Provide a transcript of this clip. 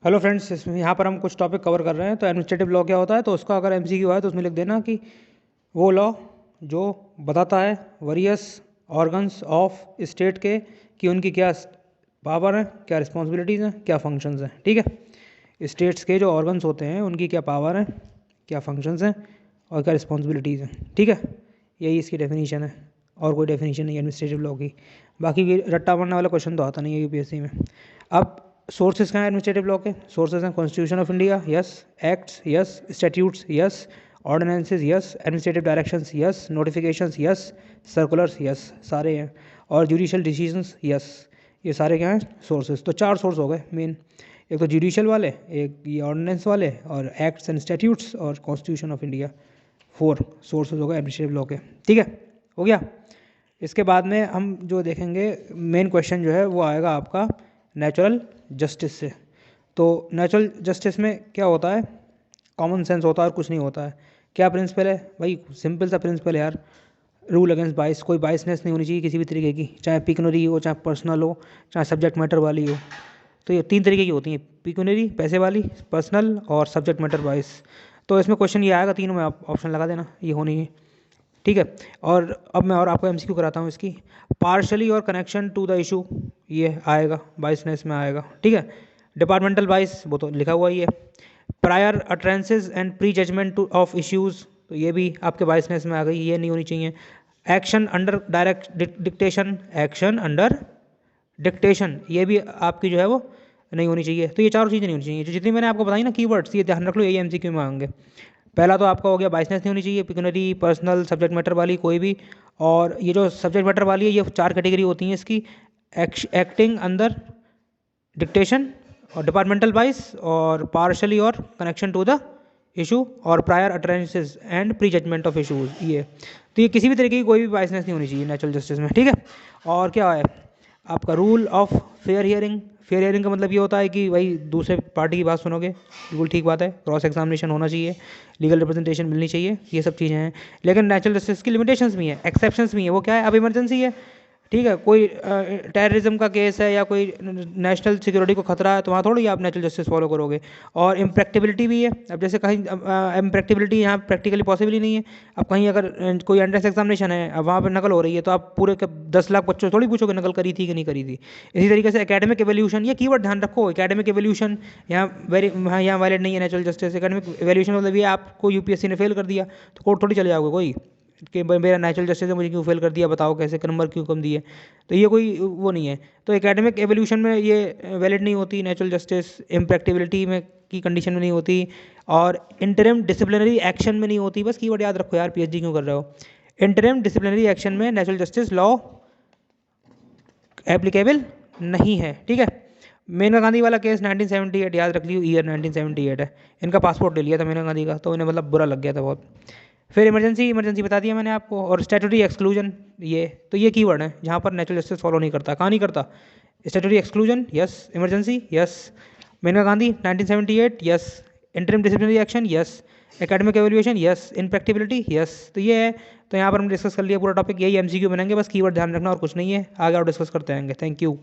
Hello friends, इसमें यहाँ पर हम कुछ टॉपिक कवर कर रहे हैं। तो एडमिनिस्ट्रेटिव लॉ क्या होता है, तो उसका अगर एमसीक्यू है तो उसमें लिख देना कि वो लॉ जो बताता है वेरियस ऑर्गन्स ऑफ स्टेट के कि उनकी क्या पावर है, क्या रिस्पॉन्सिबिलिटीज़ हैं, क्या फंक्शंस हैं। ठीक है, स्टेट्स के जो ऑर्गन्स होते हैं उनकी क्या पावर है, क्या फंक्शंस हैं और क्या रिस्पॉन्सिबिलिटीज़ हैं। ठीक है, यही इसकी डेफिनेशन है और कोई डेफिनेशन नहीं है एडमिनिस्ट्रेटिव लॉ की। बाकी रट्टा मारने वाला क्वेश्चन तो आता नहीं है यूपीएससी में। अब सोर्सेज कहाँ हैं एडमिनिस्ट्रेटिव लॉ के? सोर्सेज हैं constitution of India, yes. Acts, yes. Statutes, yes. Ordinances, yes. Administrative directions, yes. Notifications, yes. Circulars, yes. सारे हैं। और जुडिशियल डिसीजंस, यस। ये सारे क्या हैं? सोर्सेज। तो 4 सोर्स हो गए मेन। एक तो जुडिशियल वाले, एक ये ऑर्डिनेंस वाले, और एक्ट्स एंड स्टैट्यूट्स, और कॉन्स्टिट्यूशन ऑफ इंडिया। 4 सोर्सेज हो गए एडमिनिस्ट्रेटिव लॉ के। ठीक है, हो गया। इसके बाद में हम जो देखेंगे मेन क्वेश्चन जो है वो आएगा आपका नेचुरल जस्टिस से। तो नेचुरल जस्टिस में क्या होता है? कॉमन सेंस होता है और कुछ नहीं होता है। क्या प्रिंसिपल है भाई? सिंपल सा प्रिंसिपल है यार, रूल अगेंस्ट बाइस। कोई बाइसनेस नहीं होनी चाहिए किसी भी तरीके की, चाहे पिक्यूनरी हो, चाहे पर्सनल हो, चाहे सब्जेक्ट मैटर वाली हो। तो ये 3 तरीके की होती हैं, पिक्यूनरी पैसे वाली, पर्सनल, और सब्जेक्ट मैटर बाइस। तो इसमें क्वेश्चन ये आएगा, तीनों में आप ऑप्शन लगा देना, ये होनी है। ठीक है, और अब मैं और आपको एमसीक्यू कराता हूँ इसकी। पार्शली और कनेक्शन टू द इशू, ये आएगा बाइसनेस में आएगा। ठीक है, डिपार्टमेंटल बाइस वो तो लिखा हुआ ही है। Prior utterances and pre judgement of issues, तो ये भी आपके बाइसनेस में आ गई, ये नहीं होनी चाहिए। Action under direct dictation, action under dictation, ये भी आपकी जो है वो नहीं होनी चाहिए। तो ये चारों चीज़ें नहीं होनी चाहिए, जो जितनी मैंने आपको बताई ना कीवर्ड्स, ये ध्यान रख लो, यही एमसीक्यू में आएंगे। पहला तो आपका हो गया बाइसनेस नहीं होनी चाहिए, पिक्यूनरी, पर्सनल, सब्जेक्ट मैटर वाली कोई भी। और ये जो सब्जेक्ट मैटर वाली है, ये 4 कैटेगरी होती हैं इसकी। एक्टिंग अंडर डिक्टेशन, और डिपार्टमेंटल वाइज, और पार्शली, और कनेक्शन टू द इशू, और prior utterances and pre judgement of issues. ये तो ये किसी भी तरीके की कोई भी बाइसनेस नहीं होनी चाहिए नेचुरल जस्टिस में। ठीक है, और क्या है आपका rule of fair hearing. Fair hearing का मतलब ये होता है कि भाई दूसरे पार्टी की बात सुनोगे, बिल्कुल ठीक बात है। क्रॉस एग्जामिनेशन होना चाहिए, लीगल रिप्रेजेंटेशन मिलनी चाहिए, ये सब चीज़ें हैं। लेकिन नेचुरल जस्टिस की लिमिटेशंस भी हैं, एक्सेप्शंस भी हैं। वो क्या है? अब इमरजेंसी है, ठीक है, कोई टेररिज्म का केस है या कोई नेशनल सिक्योरिटी को खतरा है, तो वहाँ थोड़ी आप नेचुरल जस्टिस फॉलो करोगे। और इम्प्रैक्टिबिलिटी भी है। अब जैसे कहीं इम्प्रैक्टिबिलिटी यहाँ प्रैक्टिकली पॉसिबल ही नहीं है। अब कहीं अगर कोई एंट्रेंस एग्जामिनेशन है, अब वहाँ पर नकल हो रही है, तो आप पूरे 10 लाख बच्चों से थोड़ी पूछोगे नकल करी थी कि नहीं करी थी। इसी तरीके से एकेडमिक एवोल्यूशन, ये कीवर्ड ध्यान रखो, एकेडमिक एवोल्यूशन यहाँ वैलिड नहीं है नेचुरल जस्टिस। एकेडमिक एवोल्यूशन मतलब ये आपको यूपीएससी ने फेल कर दिया तो कोर्ट थोड़ी चले जाओगे कोई कि मेरा नेचुरल जस्टिस है, मुझे क्यों फेल कर दिया, बताओ कैसे, नंबर क्यों कम दिए। तो ये कोई वो नहीं है। तो एकेडमिक एवोल्यूशन में ये वैलिड नहीं होती नेचुरल जस्टिस, इम्प्रैक्टिबिलिटी में की कंडीशन में नहीं होती, और इंटरिम डिसिप्लिनरी एक्शन में नहीं होती। बस कीवर्ड याद रखो यार, पीएचडी क्यों कर रहे हो। इंटरिम डिसिप्लिनरी एक्शन में नेचुरल जस्टिस लॉ एप्लीकेबल नहीं है। ठीक है, मेनका गांधी वाला केस 1978, याद रख लियो, ईयर 1978 है। इनका पासपोर्ट ले लिया था मेनका गांधी का, तो इन्हें मतलब बुरा लग गया था बहुत। फिर इमरजेंसी बता दिया मैंने आपको, और स्टैट्यूटरी एक्सक्लूजन, ये तो ये कीवर्ड है जहाँ पर नेचुरल जस्टिस फॉलो नहीं करता। कहाँ नहीं करता? Statutory exclusion, yes. Emergency, yes. Maneka Gandhi 1978, yes. Interim disciplinary action, yes. Academic evaluation, yes. Impracticability, yes. तो ये है। तो यहाँ पर हम डिस्कस कर लिया पूरा टॉपिक, यही एमसीक्यू बनेंगे, बस कीवर्ड ध्यान रखना और कुछ नहीं है। आगे और डिस्कस करते रहेंगे। Thank you.